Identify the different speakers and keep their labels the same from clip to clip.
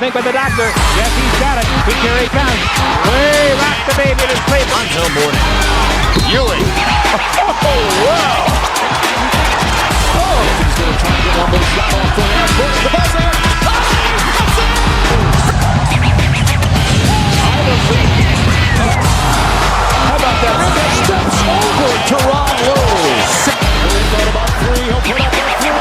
Speaker 1: think by the doctor. Yes, he's got it. He carries down. Way rock the baby in his plate.
Speaker 2: Until morning. Ewing.
Speaker 1: Oh, wow.
Speaker 2: Oh, he's going to try to get one more shot off the lamp. Push the buzzer.
Speaker 1: How about that?
Speaker 2: Steps over Teron Lou. He's got about three. He'll put up a three.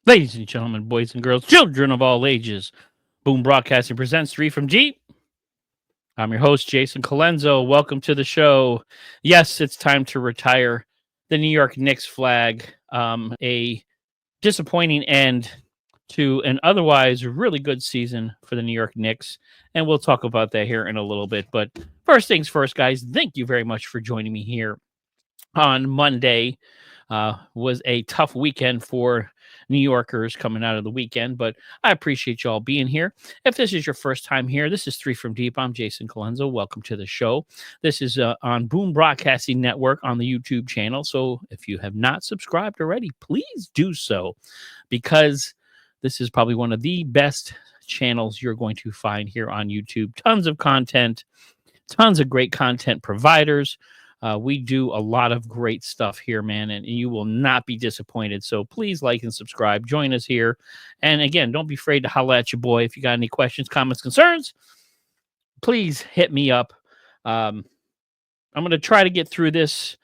Speaker 3: Ladies and gentlemen, boys and girls, children of all ages, Boom Broadcasting presents 3 from Deep. I'm your host, Jason Colenso. Welcome to the show. Yes, it's time to retire the New York Knicks flag. A disappointing end to an otherwise really good season for the New York Knicks, and we'll talk about that here in a little bit. But first things first, guys, thank you very much for joining me here on Monday. Was a tough weekend for New Yorkers coming out of the weekend, but I appreciate you all being here. If this is your first time here, this is 3 from Deep. I'm Jason Colenso. Welcome to the show. This is on Boom Broadcasting Network on the YouTube channel. So if you have not subscribed already, please do so, because this is probably one of the best channels you're going to find here on YouTube. Tons of content, tons of great content providers. We do a lot of great stuff here, man, and you will not be disappointed. So please like and subscribe. Join us here. And again, don't be afraid to holler at your boy. If you got any questions, comments, concerns, please hit me up. I'm going to try to get through this.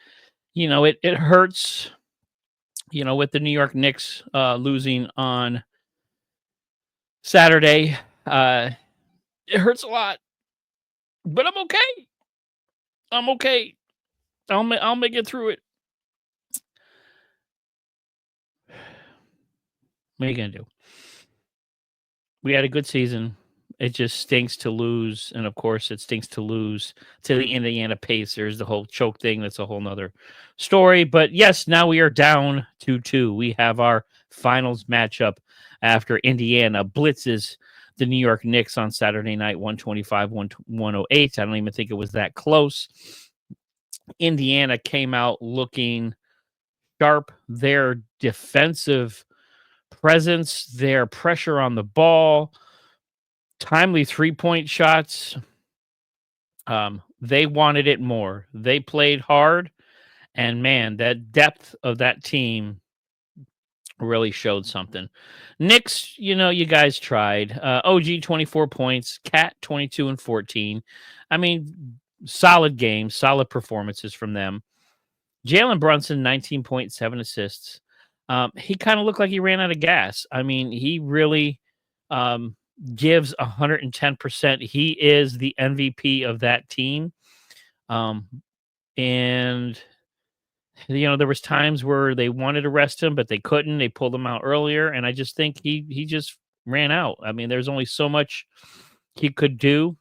Speaker 3: You know, it hurts, you know, with the New York Knicks losing on Saturday. It hurts a lot, but I'm okay. I'm okay. I'll make it through it. What are you going to do? We had a good season. It just stinks to lose. And, of course, it stinks to lose to the Indiana Pacers, the whole choke thing. That's a whole nother story. But, yes, now we are down 2-2. We have our finals matchup after Indiana blitzes the New York Knicks on Saturday night, 125-108. I don't even think it was that close. Indiana came out looking sharp. Their defensive presence, their pressure on the ball, timely three-point shots. They wanted it more. They played hard, and man, that depth of that team really showed something. Knicks, you know, you guys tried. OG 24 points, Cat 22 and 14. I mean, solid games, solid performances from them. Jalen Brunson, 19.7 assists. He kind of looked like he ran out of gas. I mean, he really gives 110%. He is the MVP of that team. And, you know, there was times where they wanted to rest him, but they couldn't. They pulled him out earlier, and I just think he just ran out. I mean, there's only so much he could do.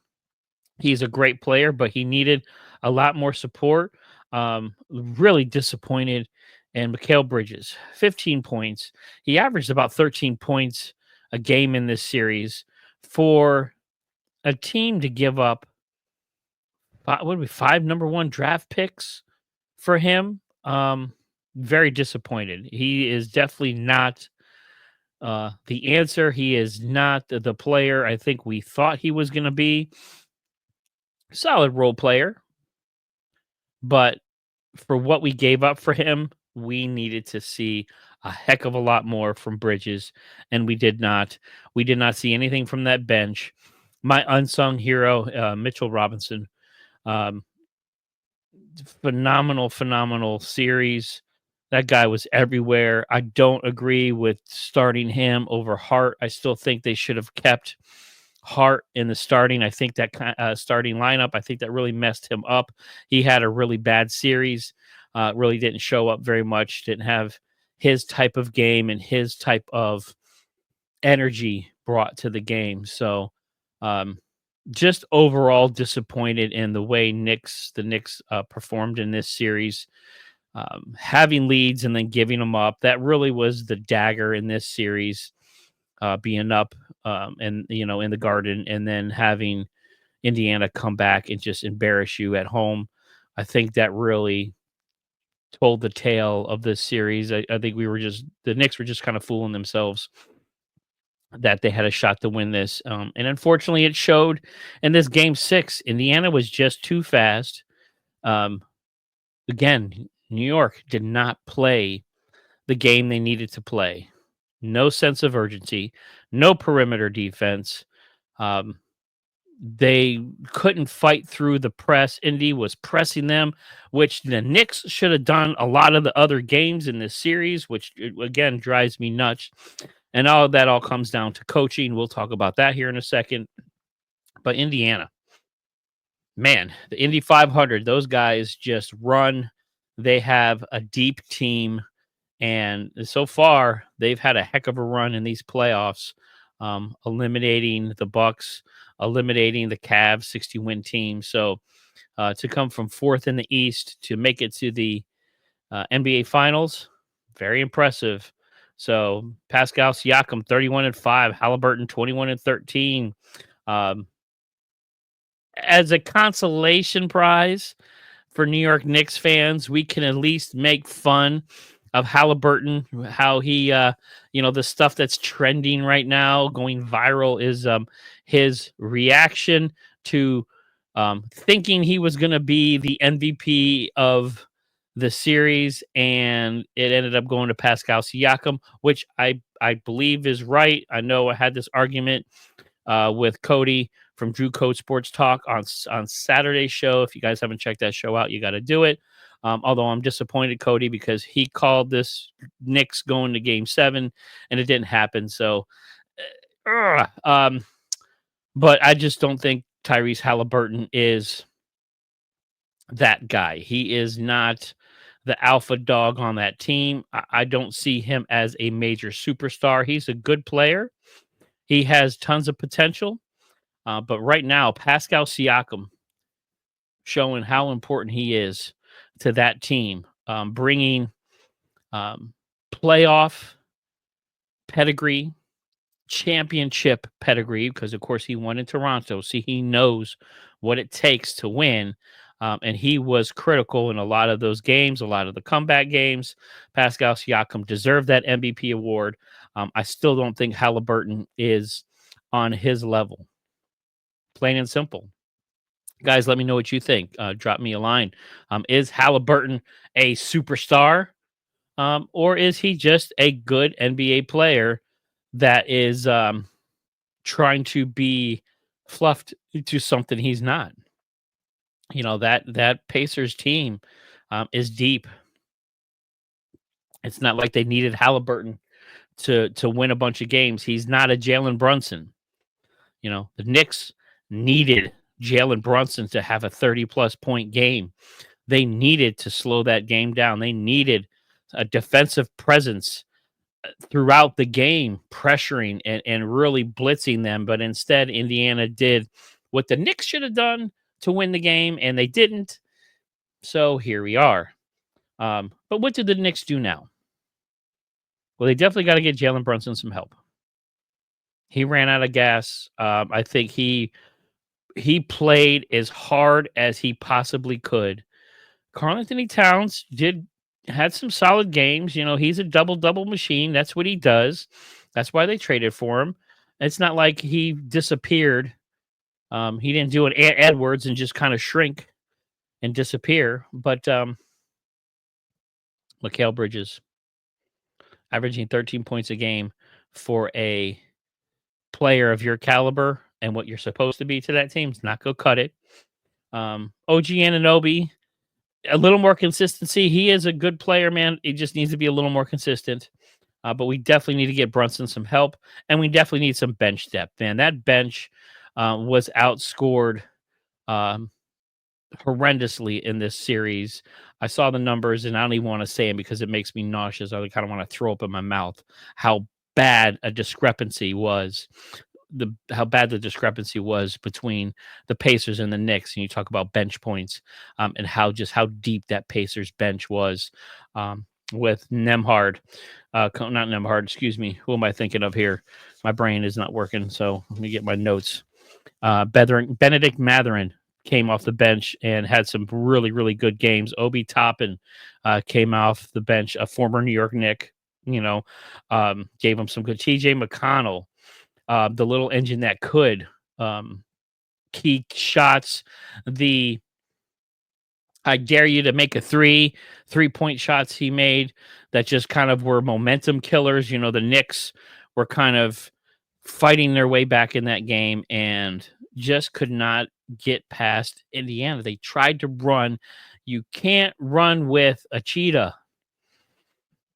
Speaker 3: He's a great player, but he needed a lot more support. Really disappointed. And Mikal Bridges, 15 points. He averaged about 13 points a game in this series. For a team to give up, five number one draft picks for him, very disappointed. He is definitely not the answer. He is not the player I think we thought he was going to be. Solid role player, but for what we gave up for him, we needed to see a heck of a lot more from Bridges, and we did not. We did not see anything from that bench. My unsung hero, Mitchell Robinson, phenomenal series. That guy was everywhere. I don't agree with starting him over Hart. I still think they should have kept Hart in the starting. I think that starting lineup, I think that really messed him up. He had a really bad series. Really didn't show up very much. Didn't have his type of game and his type of energy brought to the game. So just overall disappointed in the way the Knicks performed in this series. Having leads and then giving them up, that really was the dagger in this series. being up and in the Garden, and then having Indiana come back and just embarrass you at home. I think that really told the tale of this series. I think the Knicks were just kind of fooling themselves that they had a shot to win this. And unfortunately, it showed in this game 6. Indiana was just too fast. Um, again, New York did not play the game they needed to play. No sense of urgency, no perimeter defense. Um, they couldn't fight through the press. Indy was pressing them, which the Knicks should have done a lot of the other games in this series, which again drives me nuts. And all of that all comes down to coaching. We'll talk about that here in a second. But Indiana, man, the Indy 500, those guys just run. They have a deep team. And so far, they've had a heck of a run in these playoffs, eliminating the Bucks, eliminating the Cavs 60-win team. So to come from 4th in the East to make it to the NBA Finals, very impressive. So Pascal Siakam 31-5, Haliburton 21-13. As a consolation prize for New York Knicks fans, we can at least make fun of Haliburton, how he, the stuff that's trending right now, going viral, is his reaction to thinking he was going to be the MVP of the series, and it ended up going to Pascal Siakam, which I believe is right. I know I had this argument with Cody from Drew Code Sports Talk on Saturday's show. If you guys haven't checked that show out, you got to do it. Although I'm disappointed, Cody, because he called this Knicks going to Game 7, and it didn't happen. So, but I just don't think Tyrese Haliburton is that guy. He is not the alpha dog on that team. I don't see him as a major superstar. He's a good player. He has tons of potential. But right now, Pascal Siakam showing how important he is to that team, bringing playoff pedigree, championship pedigree, because, of course, he won in Toronto. So he knows what it takes to win. And he was critical in a lot of those games, a lot of the comeback games. Pascal Siakam deserved that MVP award. I still don't think Haliburton is on his level. Plain and simple. Guys, let me know what you think. Drop me a line. Is Haliburton a superstar? Or is he just a good NBA player that is trying to be fluffed to something he's not? That Pacers team is deep. It's not like they needed Haliburton to win a bunch of games. He's not a Jalen Brunson. The Knicks needed Jalen Brunson to have a 30-plus point game. They needed to slow that game down. They needed a defensive presence throughout the game, pressuring and really blitzing them. But instead, Indiana did what the Knicks should have done to win the game, and they didn't. So here we are. But what did the Knicks do now? Well, they definitely got to get Jalen Brunson some help. He ran out of gas. I think he played as hard as he possibly could. Karl-Anthony Towns had some solid games. He's a double-double machine. That's what he does. That's why they traded for him. It's not like he disappeared. He didn't do an Edwards and just kind of shrink and disappear. But Mikal Bridges, averaging 13 points a game for a player of your caliber and what you're supposed to be to that team, is not going to cut it. OG Anunoby, a little more consistency. He is a good player, man. He just needs to be a little more consistent. But we definitely need to get Brunson some help, and we definitely need some bench depth, man. That bench was outscored horrendously in this series. I saw the numbers, and I don't even want to say them because it makes me nauseous. I kind of want to throw up in my mouth how bad a discrepancy was. How bad the discrepancy was between the Pacers and the Knicks. And you talk about bench points and how deep that Pacers bench was. with Nemhard. Not Nemhard, excuse me. Who am I thinking of here? My brain is not working, so let me get my notes. Benedict Matherin came off the bench and had some really, really good games. Obi Toppin came off the bench, a former New York Knick, gave him some good. TJ McConnell, the little engine that could, key shots, the I dare you to make a three-point shots he made that just kind of were momentum killers. The Knicks were kind of fighting their way back in that game and just could not get past Indiana. They tried to run. You can't run with a cheetah.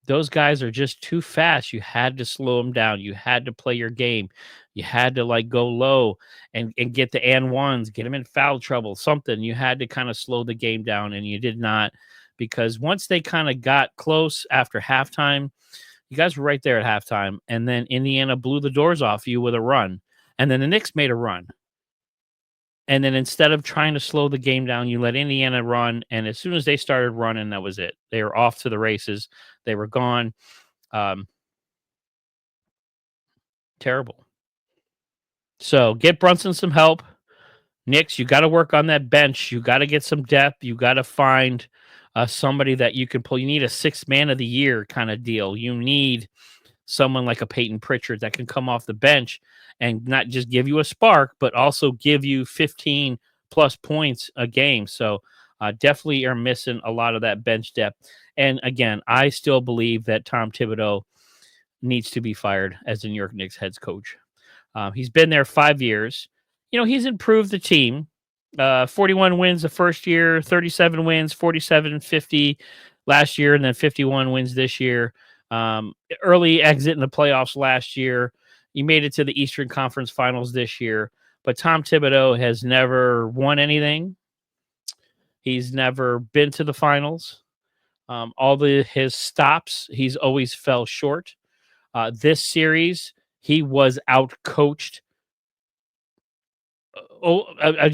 Speaker 3: Those guys are just too fast. You had to slow them down. You had to play your game. You had to go low and get the and ones, get them in foul trouble, something. You had to kind of slow the game down, and you did not, because once they kind of got close after halftime, you guys were right there at halftime, and then Indiana blew the doors off you with a run, and then the Knicks made a run. And then instead of trying to slow the game down, you let Indiana run. And as soon as they started running, that was it. They were off to the races. They were gone. Terrible. So get Brunson some help. Knicks, you got to work on that bench. You got to get some depth. You got to find somebody that you can pull. You need a 6th man of the year kind of deal. You need someone like a Peyton Pritchard that can come off the bench and not just give you a spark, but also give you 15 plus points a game. So definitely are missing a lot of that bench depth. And again, I still believe that Tom Thibodeau needs to be fired as the New York Knicks head coach. He's been there 5 years. He's improved the team. 41 wins the first year, 37 wins, 47-50 last year, and then 51 wins this year. Early exit in the playoffs last year. You made it to the Eastern Conference Finals this year, but Tom Thibodeau has never won anything. He's never been to the finals. His stops, he's always fell short. This series, he was out-coached. I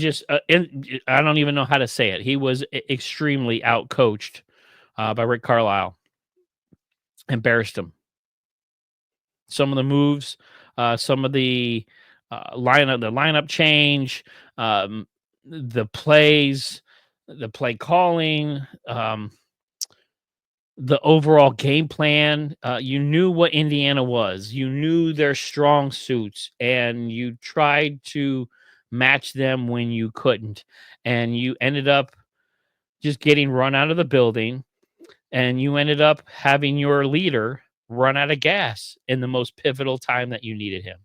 Speaker 3: don't even know how to say it. He was extremely out-coached by Rick Carlisle. Embarrassed him. Some of the moves, some of the lineup change, the plays, the play calling, the overall game plan. You knew what Indiana was. You knew their strong suits, and you tried to match them when you couldn't. And you ended up just getting run out of the building, and you ended up having your leader run out of gas in the most pivotal time that you needed him.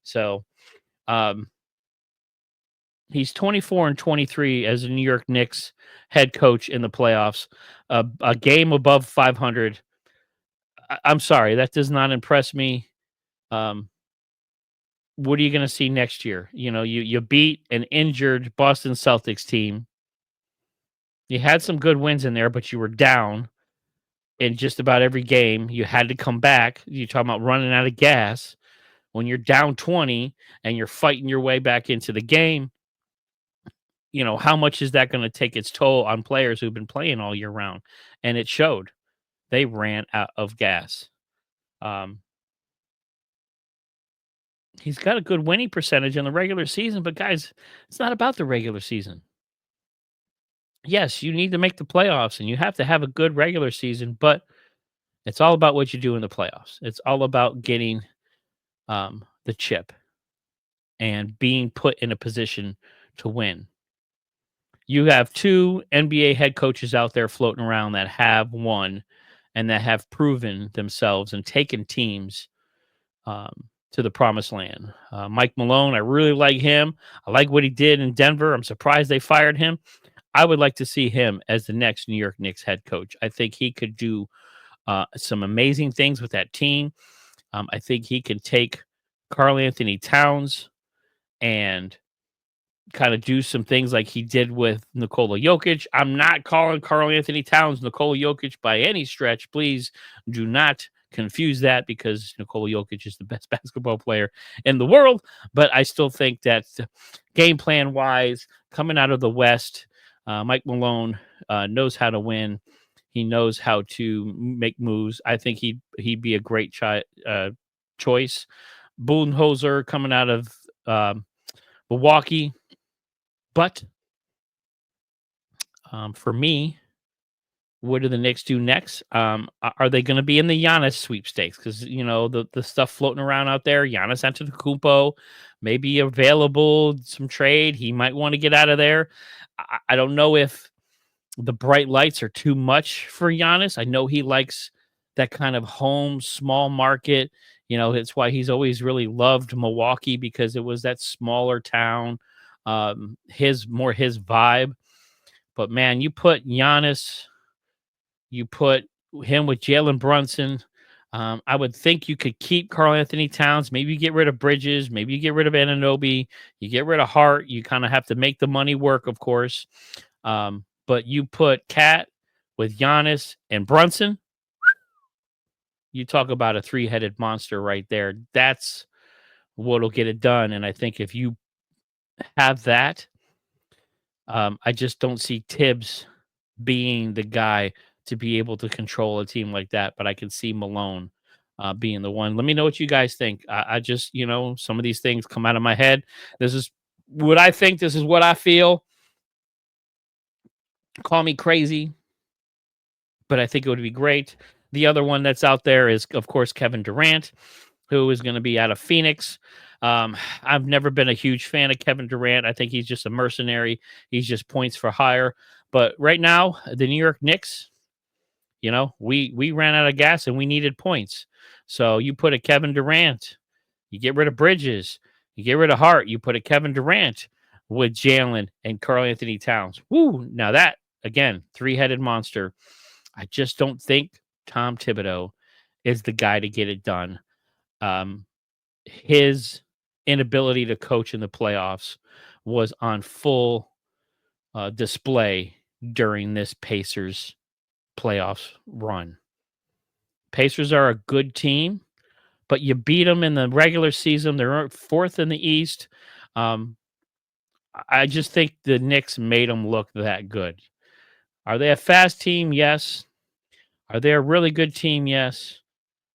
Speaker 3: So he's 24-23 as a New York Knicks head coach in the playoffs, a game above 500. I'm sorry, that does not impress me. What are you going to see next year? You beat an injured Boston Celtics team. You had some good wins in there, but you were down in just about every game. You had to come back. You're talking about running out of gas. When you're down 20 and you're fighting your way back into the game, how much is that going to take its toll on players who've been playing all year round? And it showed. They ran out of gas. He's got a good winning percentage in the regular season, but guys, it's not about the regular season. Yes, you need to make the playoffs and you have to have a good regular season, but it's all about what you do in the playoffs. It's all about getting the chip and being put in a position to win. You have 2 NBA head coaches out there floating around that have won and that have proven themselves and taken teams to the promised land. Mike Malone, I really like him. I like what he did in Denver. I'm surprised they fired him. I would like to see him as the next New York Knicks head coach. I think he could do some amazing things with that team. I think he can take Karl Anthony Towns and kind of do some things like he did with Nikola Jokic. I'm not calling Karl Anthony Towns Nikola Jokic by any stretch. Please do not confuse that, because Nikola Jokic is the best basketball player in the world. But I still think that game plan wise, coming out of the West, Mike Malone knows how to win. He knows how to make moves. I think he'd be a great choice. Budenholzer coming out of Milwaukee, but for me, what do the Knicks do next? Are they going to be in the Giannis sweepstakes? Because the stuff floating around out there, Giannis Antetokounmpo may be available, some trade. He might want to get out of there. I don't know if the bright lights are too much for Giannis. I know he likes that kind of home, small market. It's why he's always really loved Milwaukee, because it was that smaller town, his vibe. But man, you put Giannis, you put him with Jalen Brunson. I would think you could keep Karl Anthony Towns. Maybe you get rid of Bridges. Maybe you get rid of Anunoby. You get rid of Hart. You kind of have to make the money work, of course. But you put Cat with Giannis and Brunson. You talk about a three-headed monster right there. That's what'll get it done. And I think if you have that, I just don't see Tibbs being the guy to be able to control a team like that. But I can see Malone being the one. Let me know what you guys think. I just, some of these things come out of my head. This is what I think. This is what I feel. Call me crazy, but I think it would be great. The other one that's out there is, of course, Kevin Durant, who is going to be out of Phoenix. I've never been a huge fan of Kevin Durant. I think he's just a mercenary. He's just points for hire. But right now, the New York Knicks, we ran out of gas and we needed points. So you put a Kevin Durant, you get rid of Bridges, you get rid of Hart, you put a Kevin Durant with Jalen and Karl Anthony Towns. Woo! Now that, again, three-headed monster. I just don't think Tom Thibodeau is the guy to get it done. His inability to coach in the playoffs was on full display during this Pacers playoffs run. Pacers are a good team, but you beat them in the regular season. They're fourth in the East. I just think the Knicks made them look that good. Are they a fast team? Yes. Are they a really good team? Yes.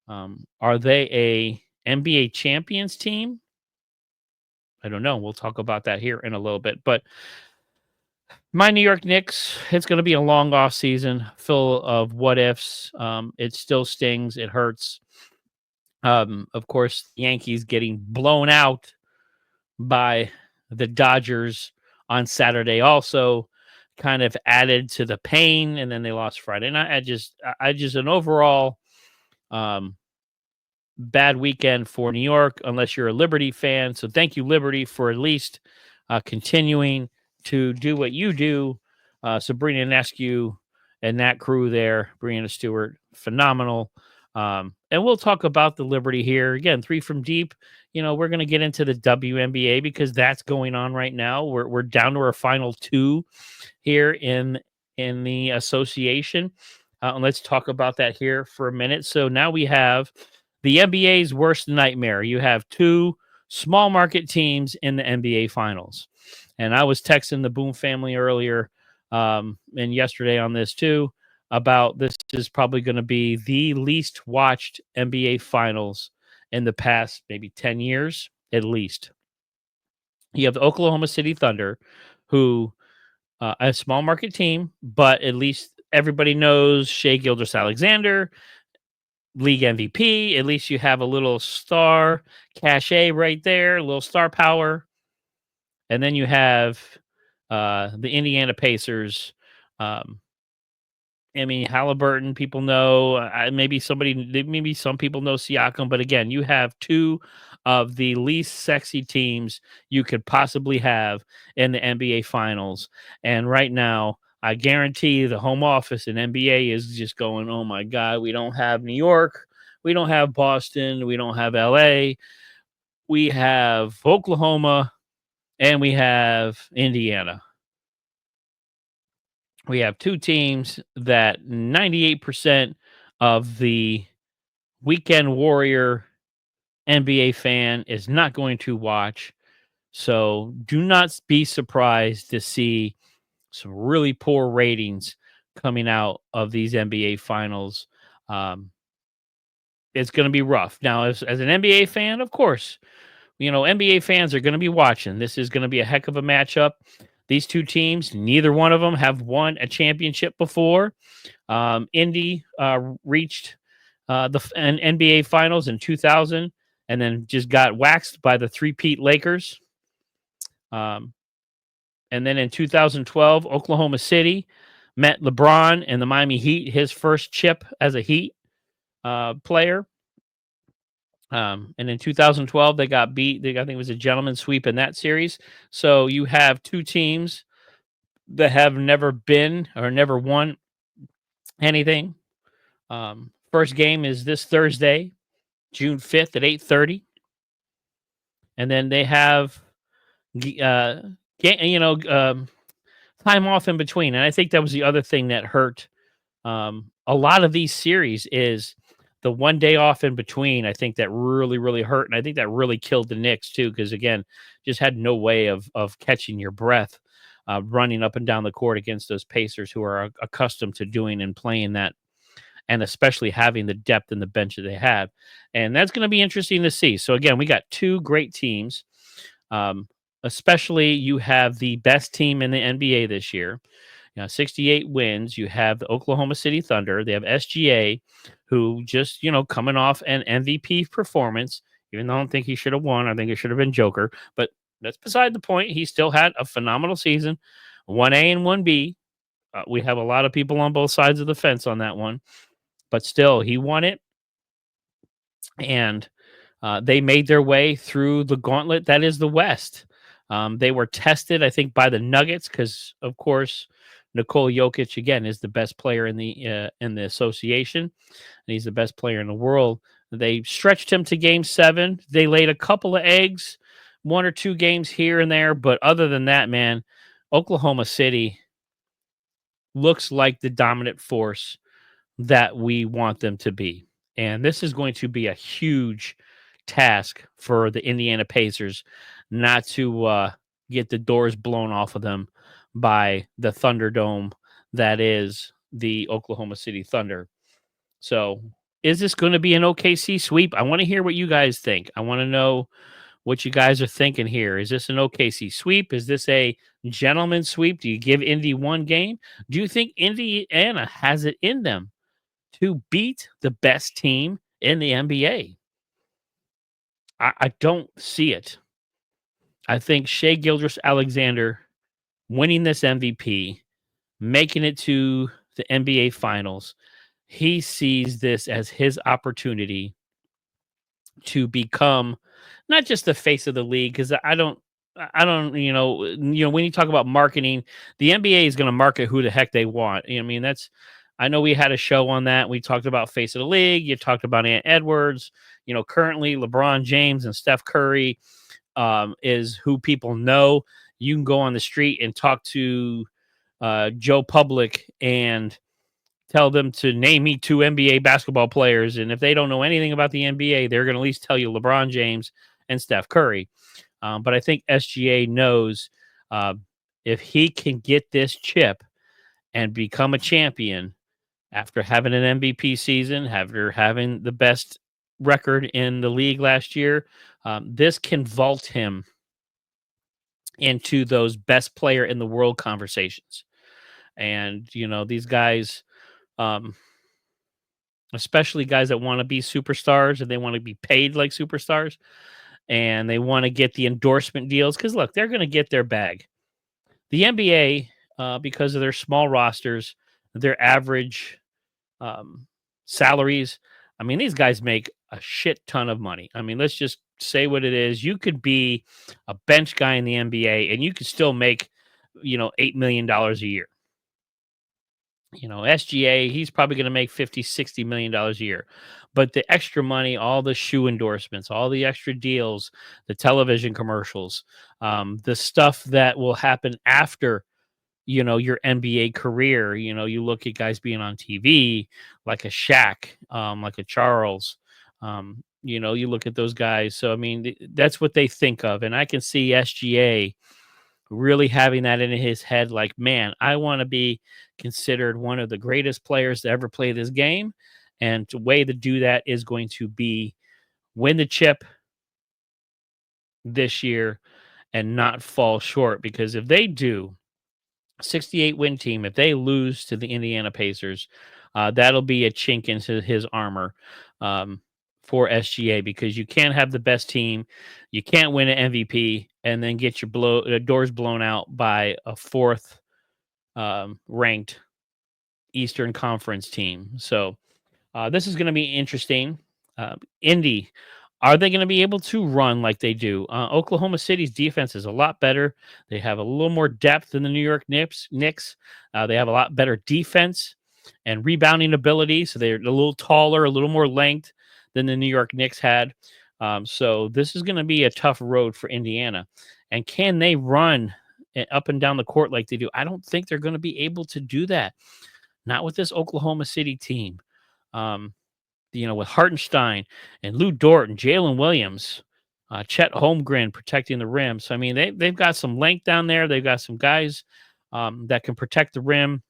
Speaker 3: Are they a NBA champions team? I don't know. We'll talk about that here in a little bit. But my New York Knicks, it's going to be a long off season full of what ifs. It still stings. It hurts. Of course, Yankees getting blown out by the Dodgers on Saturday also kind of added to the pain, and then they lost Friday. And I just an overall bad weekend for New York, unless you're a Liberty fan. So thank you, Liberty, for at least continuing to do what you do. Sabrina Nescu and that crew there, Brianna Stewart, phenomenal. And we'll talk about the Liberty here. Again, 3 from deep. We're going to get into the WNBA because that's going on right now. We're down to our final 2 here in the association. Let's talk about that here for a minute. So now we have the NBA's worst nightmare. You have 2 small market teams in the NBA finals. And I was texting the Boom family earlier and yesterday on this too, about this is probably going to be the least watched NBA finals in the past maybe 10 years at least. You have the Oklahoma City Thunder, who a small market team, but at least everybody knows Shai Gilgeous-Alexander, league MVP. At least you have a little star cachet right there, a little star power. And then you have the Indiana Pacers. Haliburton, people know. Maybe some people know Siakam, but again, you have 2 of the least sexy teams you could possibly have in the NBA Finals. And right now, I guarantee the home office in NBA is just going, oh my God, we don't have New York, we don't have Boston, we don't have LA, we have Oklahoma, and we have Indiana. We have 2 teams that 98% of the weekend warrior NBA fan is not going to watch. So do not be surprised to see some really poor ratings coming out of these NBA finals. It's going to be rough. Now, as an NBA fan, of course, NBA fans are going to be watching. This is going to be a heck of a matchup. These two teams, neither one of them have won a championship before. Indy reached an NBA Finals in 2000 and then just got waxed by the three-peat Lakers. And then in 2012, Oklahoma City met LeBron and the Miami Heat, his first chip as a Heat player. And in 2012, they got beat. I think it was a gentleman's sweep in that series. So you have two teams that have never been or never won anything. First game is this Thursday, June 5th at 8:30. And then they have, time off in between. And I think that was the other thing that hurt a lot of these series is the 1 day off in between. I think that really, really hurt. And I think that really killed the Knicks too, because again, just had no way of catching your breath running up and down the court against those Pacers who are accustomed to doing and playing that, and especially having the depth in the bench that they have. And that's going to be interesting to see. So again, we got two great teams. Especially you have the best team in the NBA this year. 68 wins. You have the Oklahoma City Thunder. They have SGA, who just, coming off an MVP performance, even though I don't think he should have won. I think it should have been Joker, but that's beside the point. He still had a phenomenal season, 1A and 1B. We have a lot of people on both sides of the fence on that one, but still he won it. And they made their way through the gauntlet that is the West. They were tested, I think, by the Nuggets because, of course, Nikola Jokic again is the best player in the association, and he's the best player in the world. They stretched him to Game 7. They laid a couple of eggs, 1 or 2 games here and there, but other than that, man, Oklahoma City looks like the dominant force that we want them to be, and this is going to be a huge task for the Indiana Pacers not to get the doors blown off of them by the Thunderdome that is the Oklahoma City Thunder. So is this going to be an OKC sweep? I want to hear what you guys think. I want to know what you guys are thinking here. Is this an OKC sweep? Is this a gentleman's sweep? Do you give Indy 1 game? Do you think Indiana has it in them to beat the best team in the NBA? I don't see it. I think Shai Gilgeous-Alexander winning this MVP, making it to the NBA Finals, he sees this as his opportunity to become not just the face of the league, because I don't, when you talk about marketing, the NBA is going to market who the heck they want. I know we had a show on that. We talked about face of the league. You talked about Ant Edwards. Currently LeBron James and Steph Curry is who people know. You can go on the street and talk to Joe Public and tell them to name me 2 NBA basketball players. And if they don't know anything about the NBA, they're going to at least tell you LeBron James and Steph Curry. But I think SGA knows if he can get this chip and become a champion after having an MVP season, after having the best record in the league last year, this can vault him into those best player in the world conversations. And, these guys, especially guys that want to be superstars and they want to be paid like superstars and they want to get the endorsement deals. Cause look, they're going to get their bag. The NBA, because of their small rosters, their average salaries. These guys make a shit ton of money. Let's just say what it is. You could be a bench guy in the NBA and you could still make, $8 million a year. SGA, he's probably going to make $50-60 million a year. But the extra money, all the shoe endorsements, all the extra deals, the television commercials, the stuff that will happen after, your NBA career. You look at guys being on TV, like a Shaq, like a Charles, you look at those guys. So, that's what they think of. And I can see SGA really having that in his head, like, man, I want to be considered one of the greatest players to ever play this game. And the way to do that is going to be win the chip this year and not fall short. Because if they do, 68 win team, if they lose to the Indiana Pacers, that'll be a chink into his armor for SGA, because you can't have the best team, you can't win an MVP, and then get your doors blown out by a fourth ranked Eastern Conference team. So this is going to be interesting. Indy, are they going to be able to run like they do? Oklahoma City's defense is a lot better. They have a little more depth than the New York Knicks. They have a lot better defense and rebounding ability. So they're a little taller, a little more length than the New York Knicks had. So this is going to be a tough road for Indiana. And can they run up and down the court like they do? I don't think they're going to be able to do that. Not with this Oklahoma City team. With Hartenstein and Lou Dort and Jalen Williams, Chet Holmgren protecting the rim. So, I mean, they've got some length down there. They've got some guys that can protect the rim.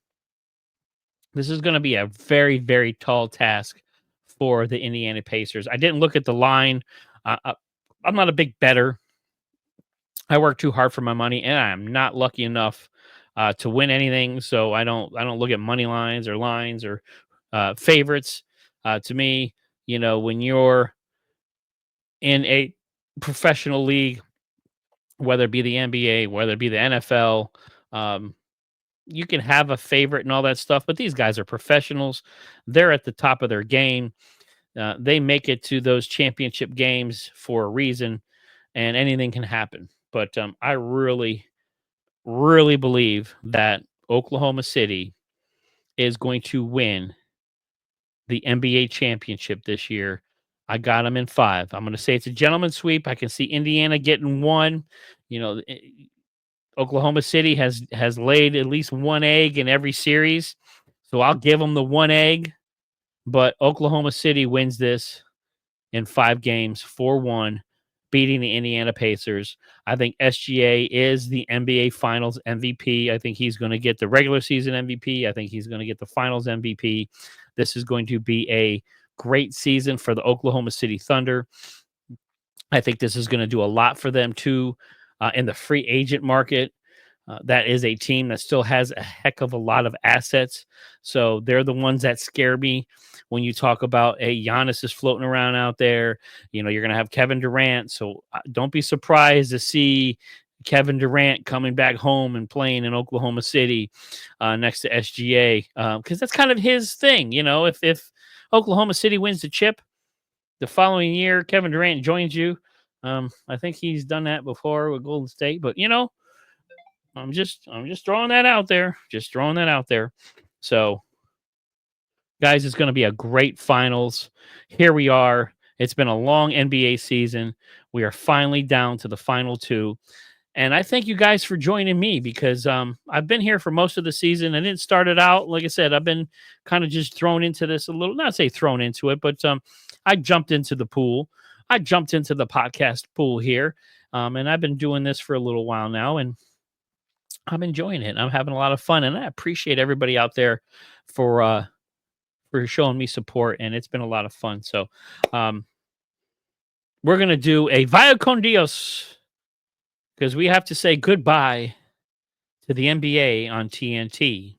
Speaker 3: This is going to be a very, very tall task for the Indiana Pacers. I didn't look at the line. I'm not a big bettor. I work too hard for my money, and I'm not lucky enough to win anything. So I don't look at money lines or favorites. To me, when you're in a professional league, whether it be the NBA, whether it be the NFL, you can have a favorite and all that stuff, but these guys are professionals. They're at the top of their game. They make it to those championship games for a reason, and anything can happen. But I really, really believe that Oklahoma City is going to win the NBA championship this year. I got them in 5. I'm going to say it's a gentleman's sweep. I can see Indiana getting 1. Oklahoma City has laid at least 1 egg in every series, so I'll give them the 1 egg. But Oklahoma City wins this in 5 games, 4-1, beating the Indiana Pacers. I think SGA is the NBA Finals MVP. I think he's going to get the regular season MVP. I think he's going to get the Finals MVP. This is going to be a great season for the Oklahoma City Thunder. I think this is going to do a lot for them, too, in the free agent market. That is a team that still has a heck of a lot of assets. So they're the ones that scare me when you talk about, hey, Giannis is floating around out there. You're going to have Kevin Durant. So don't be surprised to see Kevin Durant coming back home and playing in Oklahoma City next to SGA, because that's kind of his thing. If Oklahoma City wins the chip the following year, Kevin Durant joins you. I think he's done that before with Golden State, but I'm just throwing that out there. Just throwing that out there. So, guys, it's going to be a great finals. Here we are. It's been a long NBA season. We are finally down to the final 2. And I thank you guys for joining me, because I've been here for most of the season. I didn't start it out. Like I said, I've been kind of just thrown into this a little, not say thrown into it, but I jumped into the pool. I jumped into the podcast pool here. And I've been doing this for a little while now, and I'm enjoying it. I'm having a lot of fun, and I appreciate everybody out there for showing me support, and it's been a lot of fun. So we're going to do a Vaya con Dios, because we have to say goodbye to the NBA on TNT.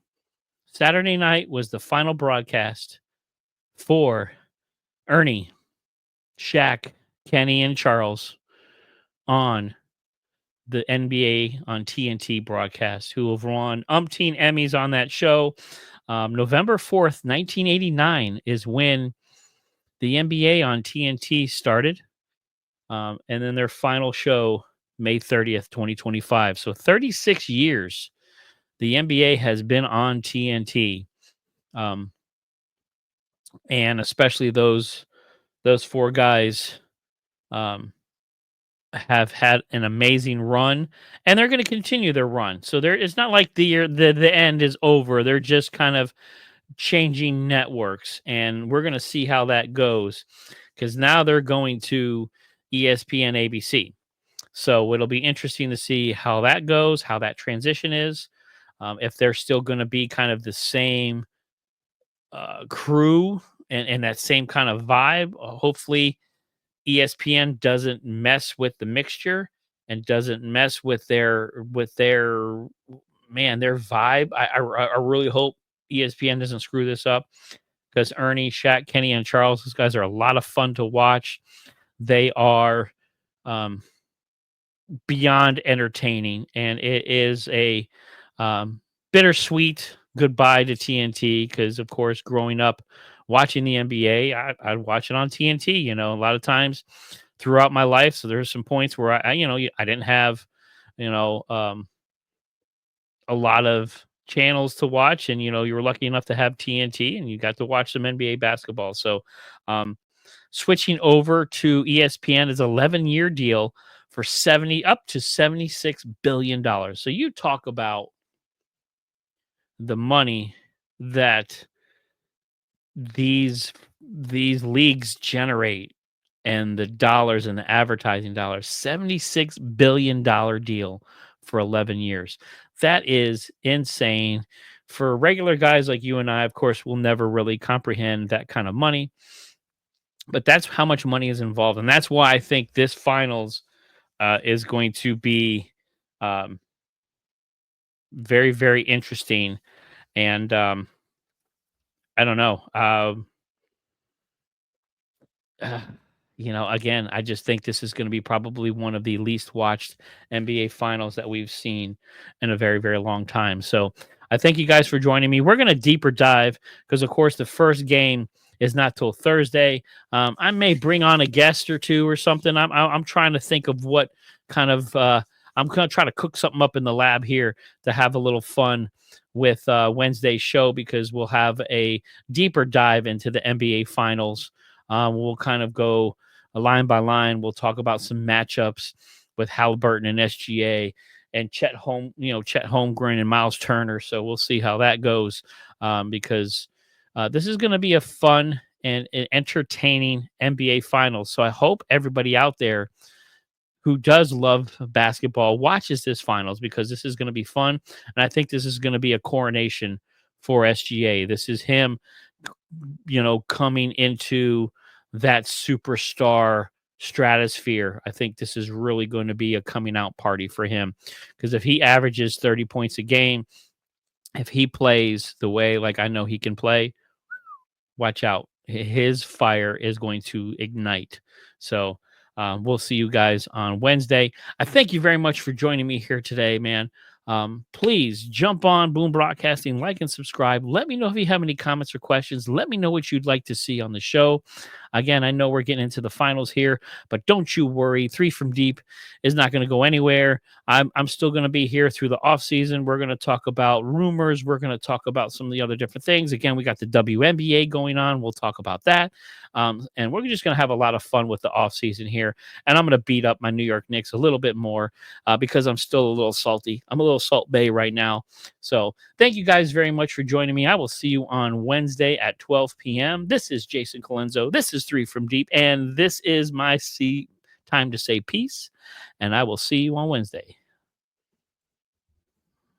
Speaker 3: Saturday night was the final broadcast for Ernie, Shaq, Kenny, and Charles on the NBA on TNT broadcast, who have won umpteen Emmys on that show. November 4th, 1989 is when the NBA on TNT started. And then their final show, May 30th, 2025. So 36 years the NBA has been on TNT. And especially those 4 guys have had an amazing run, and they're going to continue their run. So it's not like the end is over. They're just kind of changing networks, and we're going to see how that goes, because now they're going to ESPN ABC. So it'll be interesting to see how that goes, how that transition is. If they're still going to be kind of the same crew and that same kind of vibe. Hopefully, ESPN doesn't mess with the mixture and doesn't mess with their their vibe. I really hope ESPN doesn't screw this up because Ernie, Shaq, Kenny, and Charles, those guys are a lot of fun to watch. They are um, beyond entertaining, and it is a bittersweet goodbye to TNT because, of course, growing up watching the NBA, I'd watch it on TNT. You know, a lot of times throughout my life. So there's some points where I didn't have, you know, a lot of channels to watch, and you were lucky enough to have TNT, and you got to watch some NBA basketball. So, switching over to ESPN is 11-year deal for up to $76 billion. So you talk about the money that these leagues generate and the dollars and the advertising dollars. $76 billion deal for 11 years. That is insane. For regular guys like you and I, of course, will never really comprehend that kind of money. But that's how much money is involved. And that's why I think this finals is going to be very, very interesting. And I don't know. Again, I just think this is going to be probably one of the least watched NBA finals that we've seen in a very, very long time. So I thank you guys for joining me. We're going to deeper dive because, of course, the first game is not till Thursday. I may bring on a guest or two or something. I'm trying to think of what kind of I'm going to try to cook something up in the lab here to have a little fun with Wednesday's show because we'll have a deeper dive into the NBA finals. We'll kind of go line by line. We'll talk about some matchups with Haliburton and SGA and Chet Holmgren and Miles Turner. So we'll see how that goes because this is going to be a fun and entertaining NBA finals. So I hope everybody out there who does love basketball watches this finals because this is going to be fun. And I think this is going to be a coronation for SGA. This is him, coming into that superstar stratosphere. I think this is really going to be a coming out party for him because if he averages 30 points a game, if he plays the way like I know he can play, watch out. His fire is going to ignite. So we'll see you guys on Wednesday. I thank you very much for joining me here today, man. Please jump on Boom Broadcasting, like and subscribe. Let me know if you have any comments or questions. Let me know what you'd like to see on the show. Again, I know we're getting into the finals here, but don't you worry. 3 from Deep is not going to go anywhere. I'm still going to be here through the offseason. We're going to talk about rumors. We're going to talk about some of the other different things. Again, we got the WNBA going on. We'll talk about that. And we're just going to have a lot of fun with the offseason here. And I'm going to beat up my New York Knicks a little bit more because I'm still a little salty. I'm a little Salt Bay right now. So thank you guys very much for joining me. I will see you on Wednesday at 12 p.m. This is Jason Colenso. This is 3 from Deep. And this is my time to say peace. And I will see you on Wednesday.